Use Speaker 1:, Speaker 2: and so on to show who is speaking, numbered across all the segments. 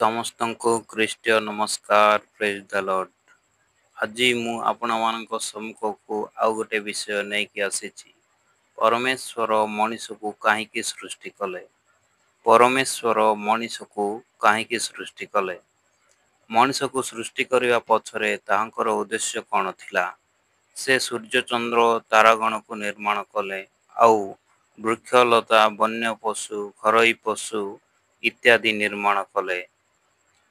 Speaker 1: ସମସ୍ତଙ୍କୁ ଖ୍ରୀଷ୍ଟୀୟ ନମସ୍କାର ପ୍ରେଜ୍ ଦ ଲର୍ଡ। ଆଜି ମୁଁ ଆପଣମାନଙ୍କ ସମ୍ମୁଖକୁ ଆଉ ଗୋଟେ ବିଷୟ ନେଇକି ଆସିଛି। ପରମେଶ୍ୱର ମଣିଷକୁ କାହିଁକି ସୃଷ୍ଟି କଲେ? ପରମେଶ୍ୱର ମଣିଷକୁ କାହିଁକି ସୃଷ୍ଟି କଲେ? ମଣିଷକୁ ସୃଷ୍ଟି କରିବା ପଛରେ ତାହାଙ୍କର ଉଦ୍ଦେଶ୍ୟ କ'ଣ ଥିଲା? ସେ ସୂର୍ଯ୍ୟ ଚନ୍ଦ୍ର ତାରାଗଣକୁ ନିର୍ମାଣ କଲେ, ଆଉ ବୃକ୍ଷଲତା, ବନ୍ୟ ପଶୁ, ଘରୋଇ ପଶୁ ଇତ୍ୟାଦି ନିର୍ମାଣ କଲେ।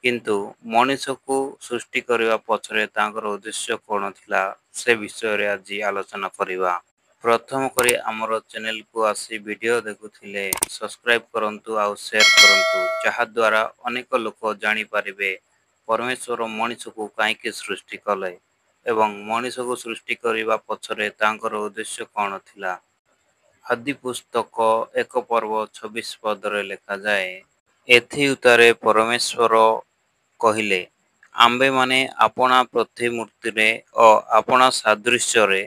Speaker 1: କିନ୍ତୁ ମଣିଷକୁ ସୃଷ୍ଟି କରିବା ପଛରେ ତାଙ୍କର ଉଦ୍ଦେଶ୍ୟ କ'ଣ ଥିଲା, ସେ ବିଷୟରେ ଆଜି ଆଲୋଚନା କରିବା। ପ୍ରଥମ କରି ଆମର ଚ୍ୟାନେଲକୁ ଆସି ଭିଡ଼ିଓ ଦେଖୁଥିଲେ ସବସ୍କ୍ରାଇବ୍ କରନ୍ତୁ ଆଉ ସେୟାର କରନ୍ତୁ, ଯାହାଦ୍ୱାରା ଅନେକ ଲୋକ ଜାଣିପାରିବେ ପରମେଶ୍ୱର ମଣିଷକୁ କାହିଁକି ସୃଷ୍ଟି କଲେ ଏବଂ ମଣିଷକୁ ସୃଷ୍ଟି କରିବା ପଛରେ ତାଙ୍କର ଉଦ୍ଦେଶ୍ୟ କ'ଣ ଥିଲା। ଆଦି ପୁସ୍ତକ 1 ପର୍ବ 26 ପଦରେ ଲେଖାଯାଏ, ଏଥି ଉତ୍ତାରେ ପରମେଶ୍ୱର କହିଲେ, ଆମ୍ଭେମାନେ ଆପଣା ପ୍ରତିମୂର୍ତ୍ତିରେ ଓ ଆପଣା ସାଦୃଶ୍ୟରେ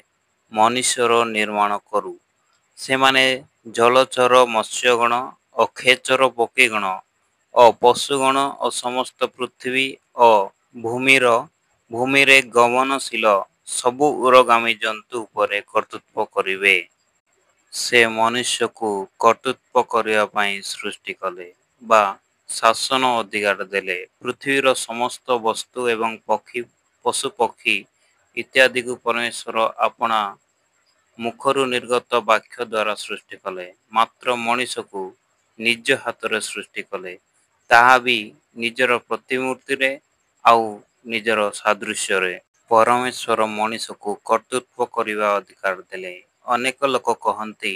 Speaker 1: ମନୁଷ୍ୟର ନିର୍ମାଣ କରୁ। ସେମାନେ ଜଳଚର ମତ୍ସ୍ୟଗଣ ଓ ଖେଚର ପକ୍ଷୀଗଣ ଓ ପଶୁଗଣ ଓ ସମସ୍ତ ପୃଥିବୀ ଓ ଭୂମିରେ ଗମନଶୀଳ ସବୁ ଉରଗାମୀ ଜନ୍ତୁ ଉପରେ କର୍ତ୍ତୃତ୍ୱ କରିବେ। ସେ ମନୁଷ୍ୟକୁ କର୍ତ୍ତୃତ୍ୱ କରିବା ପାଇଁ ସୃଷ୍ଟି କଲେ ବା ଶାସନ ଅଧିକାର ଦେଲେ। ପୃଥିବୀର ସମସ୍ତ ବସ୍ତୁ ଏବଂ ପଶୁପକ୍ଷୀ ଇତ୍ୟାଦିକୁ ପରମେଶ୍ୱର ଆପଣା ମୁଖରୁ ନିର୍ଗତ ବାକ୍ୟ ଦ୍ୱାରା ସୃଷ୍ଟି କଲେ। ମାତ୍ର ମଣିଷକୁ ନିଜ ହାତରେ ସୃଷ୍ଟି କଲେ, ତାହା ବି ନିଜର ପ୍ରତିମୂର୍ତ୍ତିରେ ଆଉ ନିଜର ସାଦୃଶ୍ୟରେ। ପରମେଶ୍ୱର ମଣିଷକୁ କର୍ତ୍ତୃତ୍ୱ କରିବା ଅଧିକାର ଦେଲେ। ଅନେକ ଲୋକ କହନ୍ତି,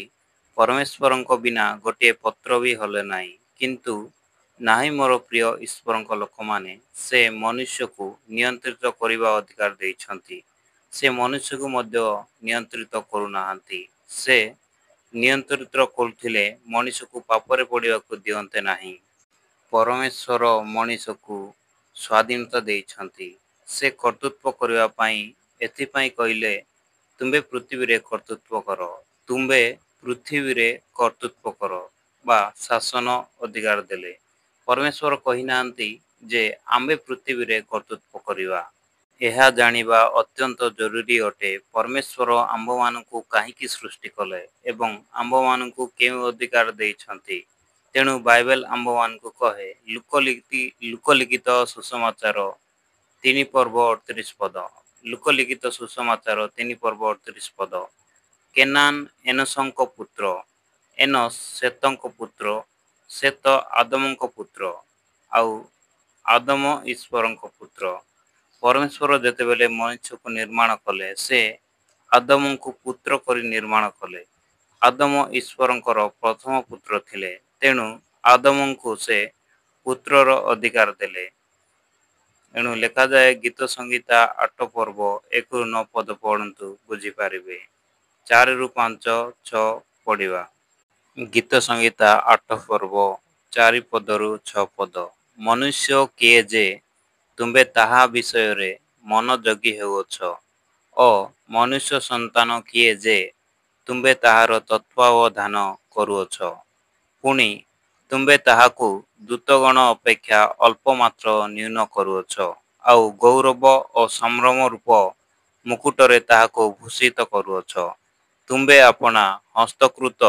Speaker 1: ପରମେଶ୍ୱରଙ୍କ ବିନା ଗୋଟିଏ ପତ୍ର ବି ହଲେ ନାହିଁ। କିନ୍ତୁ ନାହିଁ ମୋର ପ୍ରିୟ ଈଶ୍ୱରଙ୍କ ଲୋକମାନେ, ସେ ମନୁଷ୍ୟକୁ ନିୟନ୍ତ୍ରିତ କରିବା ଅଧିକାର ଦେଇଛନ୍ତି। ସେ ମନୁଷ୍ୟକୁ ମଧ୍ୟ ନିୟନ୍ତ୍ରିତ କରୁନାହାନ୍ତି। ସେ ନିୟନ୍ତ୍ରିତ କରୁଥିଲେ ମଣିଷକୁ ପାପରେ ପଡ଼ିବାକୁ ଦିଅନ୍ତେ ନାହିଁ। ପରମେଶ୍ୱର ମଣିଷକୁ ସ୍ୱାଧୀନତା ଦେଇଛନ୍ତି, ସେ କର୍ତ୍ତୃତ୍ୱ କରିବା ପାଇଁ। ଏଥିପାଇଁ କହିଲେ, ତୁମ୍ଭେ ପୃଥିବୀରେ କର୍ତ୍ତୃତ୍ୱ କର। ତୁମ୍ଭେ ପୃଥିବୀରେ କର୍ତ୍ତୃତ୍ୱ କର ବା ଶାସନ ଅଧିକାର ଦେଲେ। ପରମେଶ୍ୱର କହିନାହାନ୍ତି ଯେ ଆମ୍ଭେ ପୃଥିବୀରେ କର୍ତ୍ତୃତ୍ୱ କରିବା। ଏହା ଜାଣିବା ଅତ୍ୟନ୍ତ ଜରୁରୀ ଅଟେ। ପରମେଶ୍ୱର ଆମ୍ଭମାନଙ୍କୁ କାହିଁକି ସୃଷ୍ଟି କଲେ ଏବଂ ଆମ୍ଭମାନଙ୍କୁ କେଉଁ ଅଧିକାର ଦେଇଛନ୍ତି। ତେଣୁ ବାଇବେଲ ଆମ୍ଭମାନଙ୍କୁ କହେ, ଲୁକଲିଖିତ ସୁସମାଚାର 3 ପର୍ବ 38 ପଦ। ଲୁକଲିଖିତ ସୁସମାଚାର 3 ପର୍ବ 38 ପଦ। କେନାନ ଏନୋସଙ୍କ ପୁତ୍ର, ଏନୋସ ସେତଙ୍କ ପୁତ୍ର, ସେତ ଆଦମଙ୍କ ପୁତ୍ର, ଆଉ ଆଦମ ଈଶ୍ୱରଙ୍କ ପୁତ୍ର। ପରମେଶ୍ୱର ଯେତେବେଳେ ମନୁଷ୍ୟକୁ ନିର୍ମାଣ କଲେ, ସେ ଆଦମଙ୍କୁ ପୁତ୍ର କରି ନିର୍ମାଣ କଲେ। ଆଦମ ଈଶ୍ୱରଙ୍କର ପ୍ରଥମ ପୁତ୍ର ଥିଲେ, ତେଣୁ ଆଦମଙ୍କୁ ସେ ପୁତ୍ରର ଅଧିକାର ଦେଲେ। ଏଣୁ ଲେଖାଯାଏ, ଗୀତ ସଂହିତା 8 ପର୍ବ 1-9 ପଦ ପଢ଼ନ୍ତୁ, ବୁଝିପାରିବେ। 4-5-6 ପଢ଼ିବା। ଗୀତ ସଂହିତା 8 ପର୍ବ 4 ପଦରୁ 6 ପଦ। ମନୁଷ୍ୟ କିଏ ଯେ ତୁମ୍ଭେ ତାହା ବିଷୟରେ ମନ ଜଗି ହେଉଅଛ, ଓ ମନୁଷ୍ୟ ସନ୍ତାନ କିଏ ଯେ ତୁମ୍ଭେ ତାହାର ତତ୍ତ୍ୱାବଧାନ କରୁଅଛ। ପୁଣି ତୁମ୍ଭେ ତାହାକୁ ଦୂତଗଣ ଅପେକ୍ଷା ଅଳ୍ପ ମାତ୍ର ନ୍ୟୁନ କରୁଅଛ, ଆଉ ଗୌରବ ଓ ସମ୍ଭ୍ରମ ରୂପ ମୁକୁଟରେ ତାହାକୁ ଭୂଷିତ କରୁଅଛ। ତୁମ୍ଭେ ଆପଣା ହସ୍ତକୃତ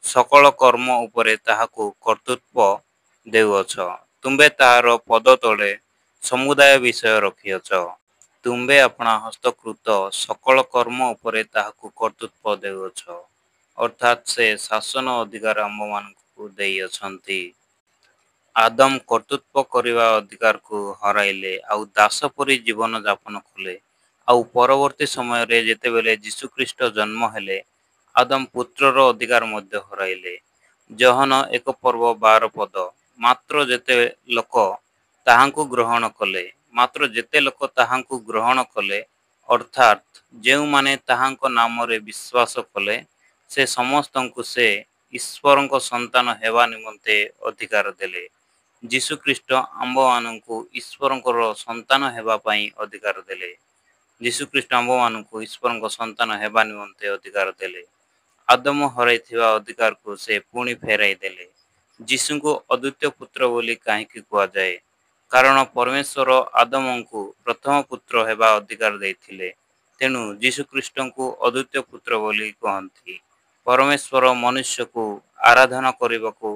Speaker 1: ସକଳ କର୍ମ ଉପରେ ତାହାକୁ କର୍ତ୍ତୃତ୍ୱ ଦେଉଅଛ। ତୁମ୍ଭେ ତାହାର ପଦତଳେ ସମୁଦାୟ ବିଷୟ ରଖିଅଛ। ତୁମ୍ଭେ ଆପଣା ହସ୍ତକୃତ ସକଳ କର୍ମ ଉପରେ ତାହାକୁ କର୍ତ୍ତୃତ୍ୱ ଦେଉଅଛ। ଅର୍ଥାତ୍ ସେ ଶାସନ ଅଧିକାର ଆମ୍ଭମାନଙ୍କୁ ଦେଇଅଛନ୍ତି। ଆଦମ କର୍ତ୍ତୃତ୍ୱ କରିବା ଅଧିକାରକୁ ହରାଇଲେ ଆଉ ଦାସ ପରି ଜୀବନ ଯାପନ କଲେ। ଆଉ ପରବର୍ତ୍ତୀ ସମୟରେ ଯେତେବେଳେ ଯୀଶୁଖ୍ରୀଷ୍ଟ ଜନ୍ମ ହେଲେ, ଆଦମ ପୁତ୍ରର ଅଧିକାର ମଧ୍ୟ ହରାଇଲେ। ଯୋହନ 1 ପର୍ବ 12 ପଦ। ମାତ୍ର ଯେତେ ଲୋକ ତାହାଙ୍କୁ ଗ୍ରହଣ କଲେ, ଅର୍ଥାତ୍ ଯେଉଁମାନେ ତାହାଙ୍କ ନାମରେ ବିଶ୍ୱାସ କଲେ, ସେ ସମସ୍ତଙ୍କୁ ସେ ଈଶ୍ୱରଙ୍କ ସନ୍ତାନ ହେବା ନିମନ୍ତେ ଅଧିକାର ଦେଲେ। ଯୀଶୁଖ୍ରୀଷ୍ଟ ଆମ୍ଭମାନଙ୍କୁ ଈଶ୍ୱରଙ୍କର ସନ୍ତାନ ହେବା ପାଇଁ ଅଧିକାର ଦେଲେ। ଯୀଶୁଖ୍ରୀଷ୍ଟ ଆମ୍ଭମାନଙ୍କୁ ଈଶ୍ୱରଙ୍କ ସନ୍ତାନ ହେବା ନିମନ୍ତେ ଅଧିକାର ଦେଲେ। ଆଦମ ହରାଇଥିବା ଅଧିକାରକୁ ସେ ପୁଣି ଫେରାଇ ଦେଲେ। ଯୀଶୁଙ୍କୁ ଅଦ୍ୱିତୀୟ ପୁତ୍ର ବୋଲି କାହିଁକି କୁହାଯାଏ? କାରଣ ପରମେଶ୍ୱର ଆଦମଙ୍କୁ ପ୍ରଥମ ପୁତ୍ର ହେବା ଅଧିକାର ଦେଇଥିଲେ। ତେଣୁ ଯୀଶୁଖ୍ରୀଷ୍ଟଙ୍କୁ ଅଦ୍ୱିତୀୟ ପୁତ୍ର ବୋଲି କହନ୍ତି। ପରମେଶ୍ୱର ମନୁଷ୍ୟକୁ ଆରାଧନା କରିବାକୁ,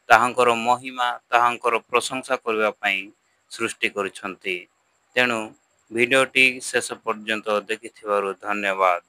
Speaker 1: ତାହାଙ୍କର ମହିମା, ତାହାଙ୍କର ପ୍ରଶଂସା କରିବା ପାଇଁ ସୃଷ୍ଟି କରିଛନ୍ତି। ତେଣୁ ଭିଡ଼ିଓଟି ଶେଷ ପର୍ଯ୍ୟନ୍ତ ଦେଖିଥିବାରୁ ଧନ୍ୟବାଦ।